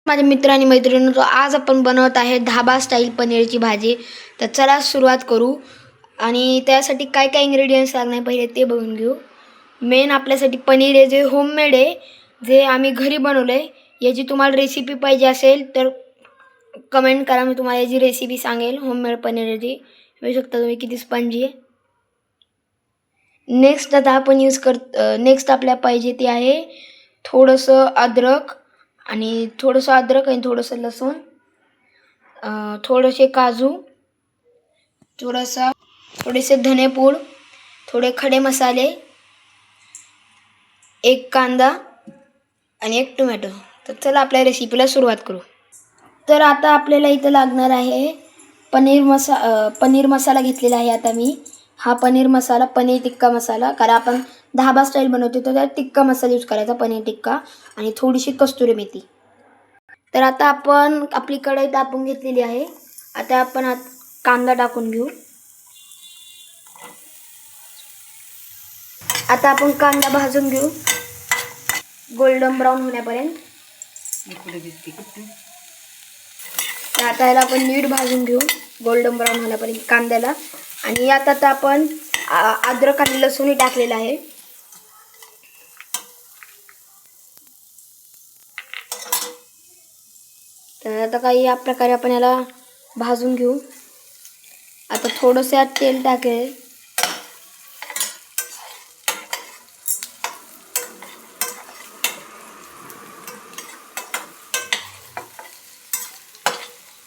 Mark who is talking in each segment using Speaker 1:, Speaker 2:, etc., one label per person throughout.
Speaker 1: माझ्या मित्र आणि मैत्रिणींनो, आज आपण बनवत आहे धाबा स्टाईल पनीरची भाजी. तर चला सुरुवात करू. आणि त्यासाठी काय काय इन्ग्रेडियंट्स लागणार पहिले ते बघून घेऊ. मेन आपल्यासाठी पनीर आहे, जे होममेड आहे, जे आम्ही घरी बनवलं आहे. याची तुम्हाला रेसिपी पाहिजे असेल तर कमेंट करा, मी तुम्हाला याची रेसिपी सांगेल. होममेड पनीरची बघू शकता तुम्ही किती स्पंजी आहे. नेक्स्ट आता आपण नेक्स्ट आपल्याला पाहिजे ते आहे थोडंसं अद्रक आणि थोडंसं लसूण, थोडेसे काजू, थोडेसे धनेपूड, थोडे खडे मसाले, एक कांदा आणि एक टोमॅटो. तर चला आपल्या रेसिपीला सुरुवात करू. तर आता आपल्याला इथं लागणार आहे पनीर मसाला घेतलेला आहे. आता मी हा पनीर मसाला, पनीर टिक्का मसाला, कारण आपण धाबा स्टाईल बनवतो तर त्यात टिक्का मसाला यूज करायचा, पनीर टिक्का, आणि थोडीशी कस्तुरी मेथी. तर आता आपण आपली कढई तापून घेतलेली आहे. आता आपण कांदा टाकून घेऊ. आता आपण कांदा भाजून घेऊ गोल्डन ब्राऊन होण्यापर्यंत. तर आता याला आपण नीट भाजून घेऊ गोल्डन ब्राऊन होण्यापर्यंत कांद्याला. आणि यात आता आपण अद्रक आणि लसूण टाकलेला आहे. तर आता काही या प्रकारे आपण याला भाजून घेऊ. आता थोडंसं यात तेल टाकेल.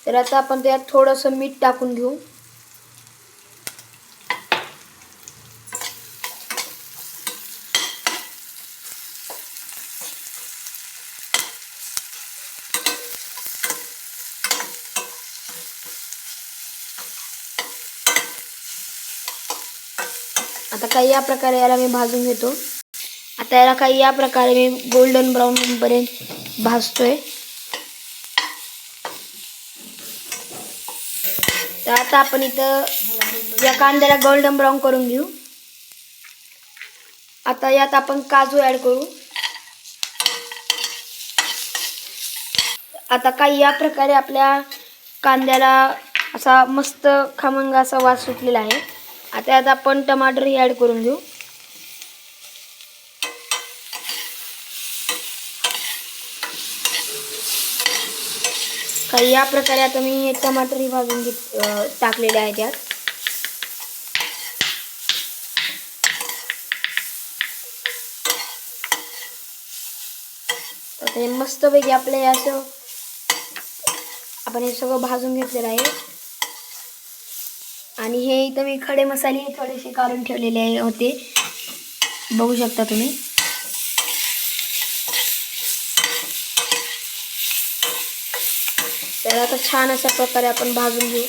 Speaker 1: तर आता आपण त्यात थोडंसं मीठ टाकून घेऊ. आता काही या प्रकारे याला मी भाजून घेतो. आता याला काही या प्रकारे मी गोल्डन ब्राऊन पर्यंत भाजतोय. तर आता आपण इथं या कांद्याला गोल्डन ब्राऊन करून घेऊ. आता यात आपण काजू ॲड करू. आता काही या प्रकारे आपल्या कांद्याला असा मस्त खमंग असा वास सुटलेला आहे. आता यात आपण टमाटरही ॲड करून घेऊ. काही या प्रकारे आता मी हे टमाटरही भाजून टाकलेले आहे त्यात. आता हे मस्तपैकी आपले असं आपण हे सगळं भाजून घेतलेलं आहे. आणि हे इथं मी खडे मसाले थोडेसे काढून ठेवलेले होते, बघू शकता तुम्ही. तर आता छान अशा प्रकारे आपण भाजून घेऊ.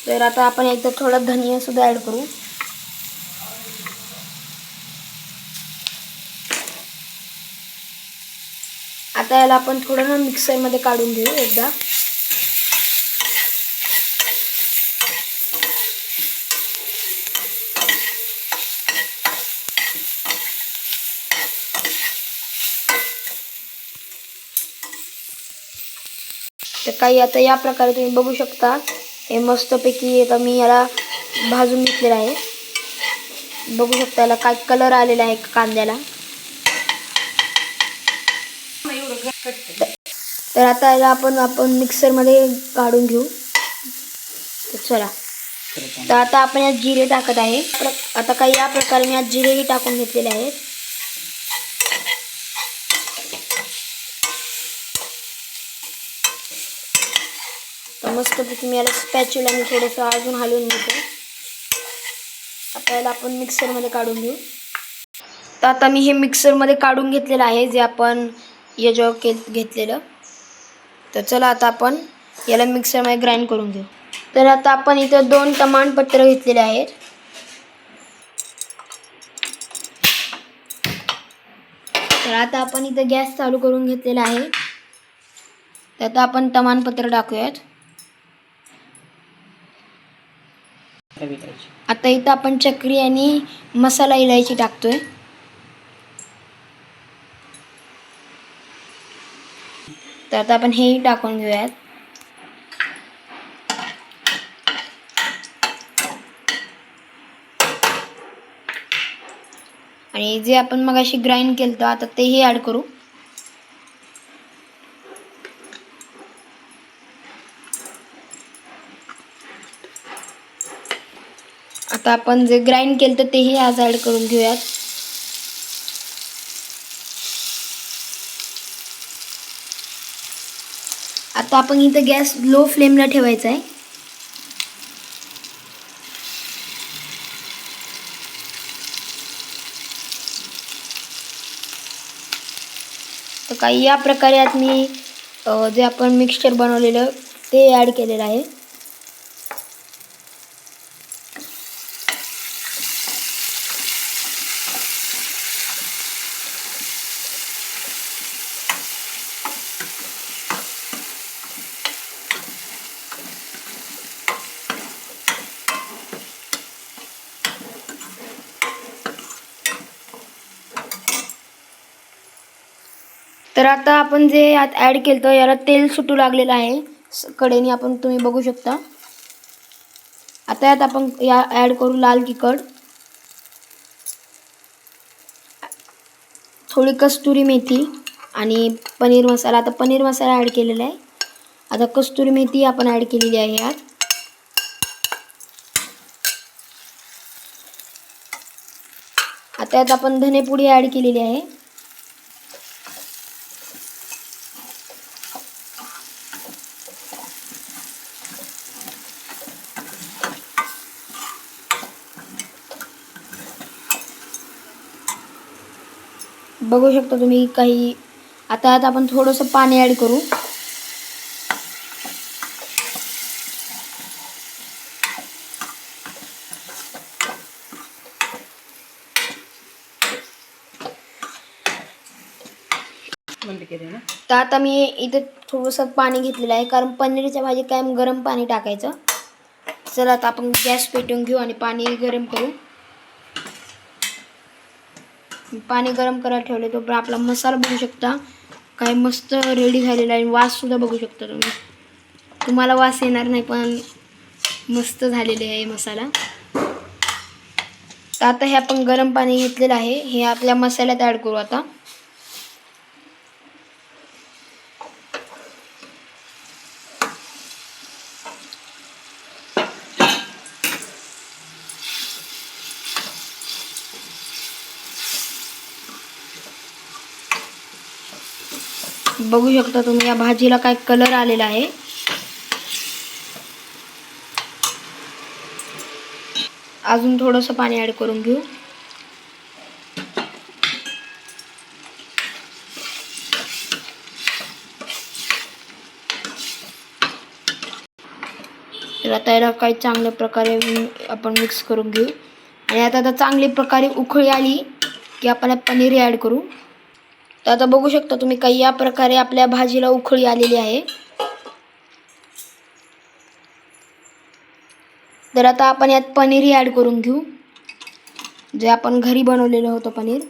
Speaker 1: तर आता आपण इथं थोडा धनिया सुद्धा ॲड करू. आता याला आपण थोडं ना मिक्सरमध्ये काढून घेऊ एकदा. तर काही आता या प्रकारे तुम्ही बघू शकता, हे मस्तपैकी आता मी याला भाजून घेतलेलं आहे. बघू शकता याला काय कलर आलेला आहे कांद्याला. तर आता याला आपण मिक्सरमध्ये काढून घेऊ. तर चला, तर आता आपण यात जिरे टाकत आहे. आता काही या प्रकारे मी यात जिरेही टाकून घेतलेले आहेत. तर मस्तपैकी मी याला स्पॅच्युलाने थोडंसं अजून हलवून घेतो. आता याला आपण मिक्सरमध्ये काढून घेऊ. तर आता मी हे मिक्सरमध्ये काढून घेतलेलं आहे, जे आपण याच्यावर घेतलेलं. तर चला आता आपण याला मिक्सरमध्ये ग्राइंड करून घेऊ. तर आता आपण इथं 2 तमालपत्र घेतलेले आहेत. तर आता आपण इथं गॅस चालू करून घेतलेला आहे. तर आता आपण तमालपत्र टाकूयात. आता इथं आपण चक्री आणि मसाला इलायची टाकतोय. तर आता आपण हेही टाकून घेऊयात. आणि जे आपण मगाशी ग्राइंड केलं होतं आता तेही ॲड करू. आता आपण जे ग्राइंड केलं होतं तेही आज ॲड करून घेऊयात. आता आपण इथं गॅस लो फ्लेमला ठेवायचा आहे. तर काही या प्रकारे आज मी जे आपण मिक्सचर बनवलेलं ते ॲड केलेलं आहे. तर आता आपण जे यात ॲड केलं होतं याला तेल सुटू लागलेलं आहे कडेने, आपण तुम्ही बघू शकता. आता यात आपण ॲड करू लाल तिखट, थोडी कस्तुरी मेथी आणि पनीर मसाला. आता पनीर मसाला ॲड केलेला आहे. आता कस्तुरी मेथी आपण ॲड केलेली आहे यात. आता यात आपण धनेपुडी ॲड केलेली आहे. बघू शकता तुम्ही काही. आता यात आपण थोडंसं पाणी ॲड करू. तर आता मी इथे थोडंसं पाणी घेतलेलं आहे कारण पनीरच्या भाजीत काय गरम पाणी टाकायचं. चला आता आपण गॅस पेटवून घेऊ आणि पाणी गरम करू. पाणी गरम करायला ठेवले तो पण आपला मसाला बघू शकता काय मस्त रेडी झालेला आहे. वास सुद्धा बघू शकता तुम्ही. तुम्हाला वास येणार नाही पण मस्त झालेले आहे मसाला. तर आता हे आपण गरम पाणी घेतलेलं आहे हे आपल्या मसाल्यात ॲड करू. आता बघू शकता तुम्ही या भाजीला काय कलर आलेला आहे. अजून थोडंसं पाणी ॲड करून घेऊ. तर आता याला काही चांगल्या प्रकारे आपण मिक्स करून घेऊ. आणि आता चांगली प्रकारे उकळी आली की आपण पनीर ॲड करू. तर आता बघू शकता तुम्ही काही या प्रकारे आपल्या भाजीला उकळी आलेली आहे. तर आता आपण यात पनीरही ॲड करून घेऊ जे आपण घरी बनवलेलं होतं पनीर.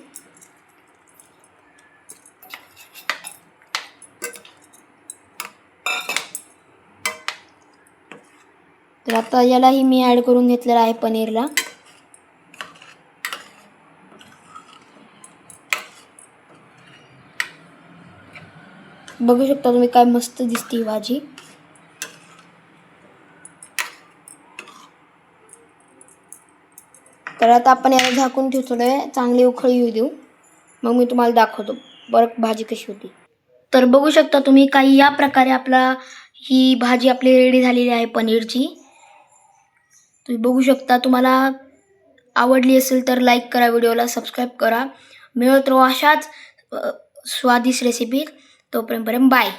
Speaker 1: तर आता यालाही मी ॲड करून घेतलेलं आहे पनीरला. बघू शकता तुम्ही काय मस्त दिसते ही भाजी. तर आता आपण याला झाकून ठेवतो चांगली उकळी येऊ देऊ मग मी तुम्हाला दाखवतो बरं भाजी कशी होती. तर बघू शकता तुम्ही काही या प्रकारे ही भाजी आपली रेडी झालेली आहे पनीरची. तुम्ही बघू शकता. तुम्हाला आवडली असेल तर लाईक करा, व्हिडिओला सबस्क्राईब करा. मिळत राहू अशाच स्वादिष्ट रेसिपी. तोपर्यंत बाय.